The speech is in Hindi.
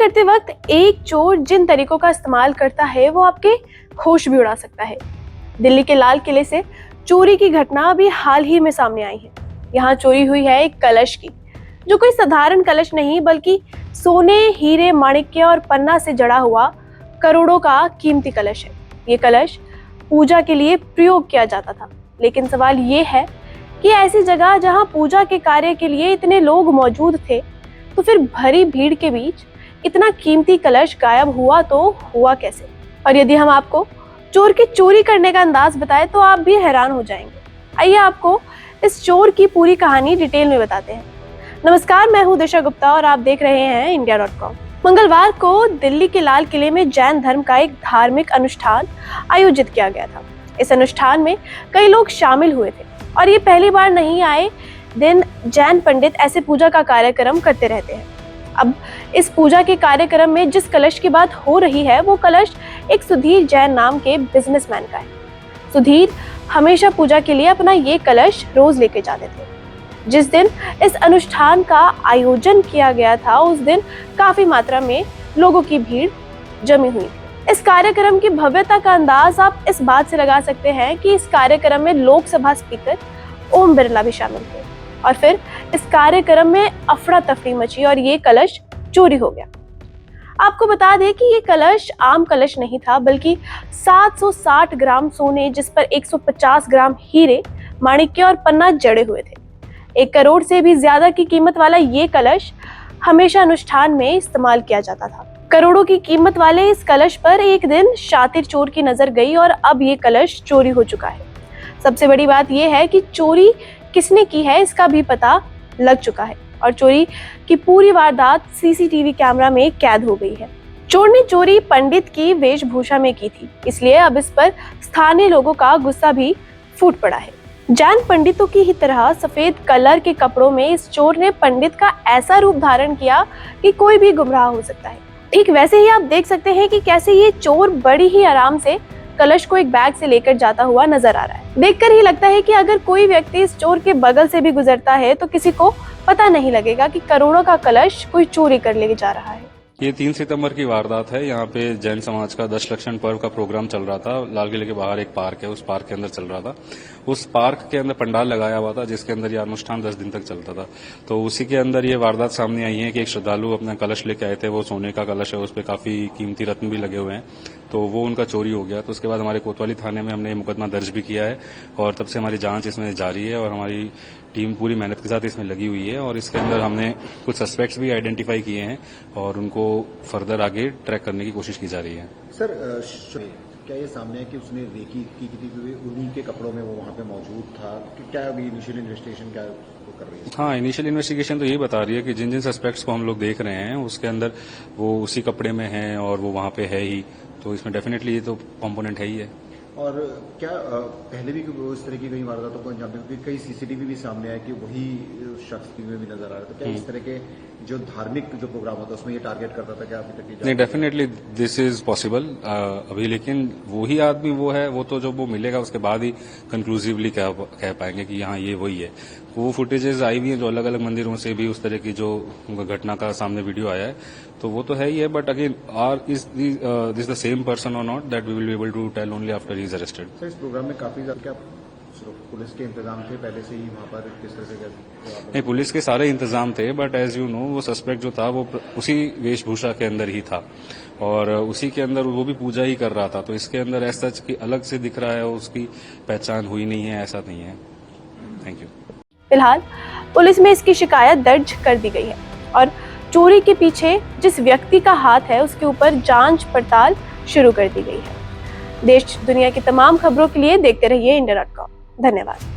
करते वक्त एक चोर जिन तरीकों का इस्तेमाल करता है वो आपके होश भी उड़ा सकता है। दिल्ली के लाल किले से चोरी की घटना अभी हाल ही में सामने आई है। यहाँ चोरी हुई है एक कलश की, जो कोई साधारण कलश नहीं बल्कि सोने, हीरे, माणिक्य और पन्ना से जड़ा हुआ करोड़ों का कीमती कलश है। ये कलश पूजा के लिए प्रयोग किया जाता था, लेकिन सवाल ये है कि ऐसी जगह जहाँ पूजा के कार्य के लिए इतने लोग मौजूद थे, तो फिर भरी भीड़ के बीच इतना कीमती कलश गायब हुआ तो हुआ कैसे? और यदि हम आपको चोर की चोरी करने का अंदाज बताएं तो आप भी हैरान हो जाएंगे। आइए आपको इस चोर की पूरी कहानी डिटेल में बताते हैं। नमस्कार, मैं हूं दिशा गुप्ता और आप देख रहे हैं India.com। मंगलवार को दिल्ली के लाल किले में जैन धर्म का एक धार्मिक अनुष्ठान आयोजित किया गया था। इस अनुष्ठान में कई लोग शामिल हुए थे और ये पहली बार नहीं, आए दिन जैन पंडित ऐसे पूजा का कार्यक्रम करते रहते हैं। अब इस पूजा के कार्यक्रम में जिस कलश की बात हो रही है वो कलश एक सुधीर जैन नाम के बिजनेसमैन का है। सुधीर हमेशा पूजा के लिए अपना ये कलश रोज लेके जाते थे। जिस दिन इस अनुष्ठान का आयोजन किया गया था उस दिन काफी मात्रा में लोगों की भीड़ जमी हुई थी। इस कार्यक्रम की भव्यता का अंदाज आप इस बात से लगा सकते हैं कि इस कार्यक्रम में लोकसभा स्पीकर ओम बिरला भी शामिल थे और फिर इस कार्यक्रम में अफरा तफरी मची और ये कलश चोरी हो गया। आपको बता दें कि ये कलश आम कलश नहीं था, बल्कि 760 ग्राम सोने, जिस पर 150 ग्राम हीरे, माणिक्य और पन्ना जड़े हुए थे। 1 करोड़ से भी ज्यादा की कीमत वाला ये कलश हमेशा अनुष्ठान में इस्तेमाल किया जाता था। करोड़ों की कीमत वाले इस कलश पर एक दिन शातिर चोर की नजर गई और अब ये कलश चोरी हो चुका है। सबसे बड़ी बात यह है कि चोरी किसने की है इसका भी पता लग चुका है और चोरी की पूरी वारदात सीसीटीवी कैमरा में कैद हो गई है। चोर ने चोरी पंडित की वेशभूषा में की थी, इसलिए अब इस पर स्थानीय लोगों का गुस्सा भी फूट पड़ा है। जैन पंडितों की ही तरह सफेद कलर के कपड़ों में इस चोर ने पंडित का ऐसा रूप धारण किया कि कोई भी गुमराह हो सकता है। ठीक वैसे ही आप देख सकते हैं कि कैसे ये चोर बड़ी ही आराम से कलश को एक बैग से लेकर जाता हुआ नजर आ रहा है। देखकर ही लगता है कि अगर कोई व्यक्ति इस चोर के बगल से भी गुजरता है तो किसी को पता नहीं लगेगा कि करोड़ों का कलश कोई चोरी कर ले जा रहा है। ये 3 सितंबर की वारदात है। यहाँ पे जैन समाज का 10 लक्षण पर्व का प्रोग्राम चल रहा था। लाल किले के बाहर एक पार्क है, उस पार्क के अंदर चल रहा था। उस पार्क के अंदर पंडाल लगाया हुआ था जिसके अंदर ये अनुष्ठान 10 दिन तक चलता था। तो उसी के अंदर ये वारदात सामने आई है कि एक श्रद्धालु अपना कलश लेके आए थे। वो सोने का कलश है, उस पर काफी कीमती रत्न भी लगे हुए हैं, तो वो उनका चोरी हो गया। तो उसके बाद हमारे कोतवाली थाने में हमने मुकदमा दर्ज भी किया है और तब से हमारी जांच इसमें जारी है और हमारी टीम पूरी मेहनत के साथ इसमें लगी हुई है और इसके अंदर हमने कुछ सस्पेक्ट्स भी आइडेंटिफाई किए हैं और उनको फर्दर आगे ट्रैक करने की कोशिश की जा रही है। सर, क्या ये सामने है कि उसने रेकी की थी, उन्हीं के कपड़ों में वो वहाँ पे मौजूद था? क्या अभी इनिशियल इन्वेस्टिगेशन क्या वो कर रही है? हाँ, इनिशियल इन्वेस्टिगेशन तो ये बता रही है कि जिन जिन सस्पेक्ट्स को हम लोग देख रहे हैं उसके अंदर वो उसी कपड़े में है और वो वहाँ पे है ही, तो इसमें डेफिनेटली ये तो कॉम्पोनेंट है ही है। और क्या पहले भी इस तरह की कई वारदातों को अंजाम देते, कई सीसीटीवी भी सामने आया कि वही शख्स टीवी में भी नजर आ रहा है, तो क्या इस तरह के जो धार्मिक जो प्रोग्राम होता है उसमें ये टारगेट करता था? क्या अभी तक नहीं, डेफिनेटली दिस इज पॉसिबल अभी, लेकिन वही आदमी वो है, वो तो जब वो मिलेगा उसके बाद ही कंक्लूसिवली कह पाएंगे कि हाँ ये वही है। वो फुटेजेस आई हुई हैं जो अलग अलग मंदिरों से भी उस तरह की जो घटना का सामने वीडियो आया है, तो वो तो है ही है, but again is this the same person और not, that we will be able to tell only after he is arrested. Sir, इस प्रोग्राम में काफी ज्यादा क्या पुलिस के इंतजाम थे पहले से ही वहाँ पर? किस तरह से? नहीं, पुलिस के सारे इंतजाम थे, बट एज यू नो वो सस्पेक्ट जो था वो उसी वेशभूषा के अंदर ही था और उसी के अंदर वो भी पूजा ही कर रहा था, तो इसके अंदर ऐसा कि अलग से दिख रहा है, उसकी पहचान हुई नहीं है, ऐसा नहीं है। Thank you. फिलहाल पुलिस में इसकी शिकायत दर्ज कर दी गई है और चोरी के पीछे जिस व्यक्ति का हाथ है उसके ऊपर जांच पड़ताल शुरू कर दी गई है। देश दुनिया की तमाम खबरों के लिए देखते रहिए India.com। धन्यवाद।